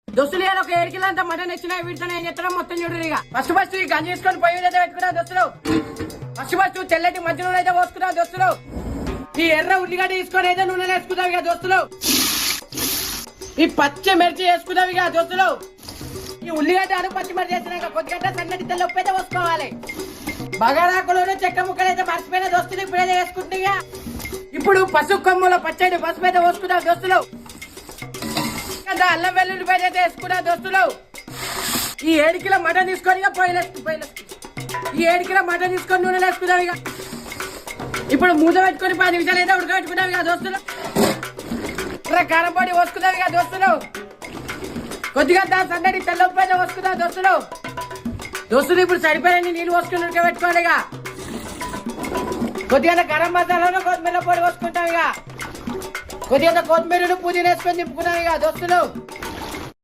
దోస్తులు ఒక 7 కిలో అంత మటన్ ఇచ్చినా వీటితో ఏం చేస్తారో మొత్తం చూడు. ఇక ఫస్ట్ ఈ గంజి తీసుకొని పొయ్యి మీద పెట్టుకున్నా దోస్తులు. ఫస్ట్ తెల్లటి మధ్య నూనె అయితే పోసుకున్నా దోస్తులు. ఈ ఎర్ర ఉల్లిగడ్డ తీసుకొని అయితే నూనె వేసుకుందాం ఇక దోస్తులు. ఈ పచ్చి మిర్చి వేసుకుందాం ఇక దోస్తులు. ఈ ఉల్లిగడ్డ పచ్చి మిర్చి వేసినాక కొద్దిగడ్డ సన్నటి తెల్ల ఉప్పు అయితే పోసుకోవాలి. బగారాకులోనే చెక్క ముక్కలు అయితే మర్చిపోయిన దోస్తులు ఇప్పుడైతే వేసుకుంటున్నా. ఇప్పుడు పసుపు కొమ్ముల పచ్చడి పసుపు అయితే పోసుకుందాం దోస్తులు. అల్లం వెల్లుల్లి పేరు అయితే వేసుకున్నా దోస్తులు. ఈ 7 కిలో మటన్ తీసుకొని ఈ 7 కిలో మటన్ తీసుకొని నూనె వేసుకుందాం ఇక. ఇప్పుడు మూత పెట్టుకొని 10 నిమిషాలు అయితే ఉడకబెట్టుకుందాం ఇక దోస్తులు. కారం పొడి పోసుకుందాం ఇక దోస్తులు. కొద్దిగా సన్నటి తెల్ల ఉప్పు అయితే పోసుకుందాం దోస్తులు. దోస్తులు ఇప్పుడు సరిపోయిన నీళ్ళు పోసుకుని ఉడకబెట్టుకోవాలి ఇక. కొద్దిగా గరం మసాలాను కొత్తిమీర పొడి పోసుకుంటాం ఇక. కొద్దిగా కొత్తిమీర పుదీనా వేసుకొని దింపుకున్నాం ఇక దోస్తులు.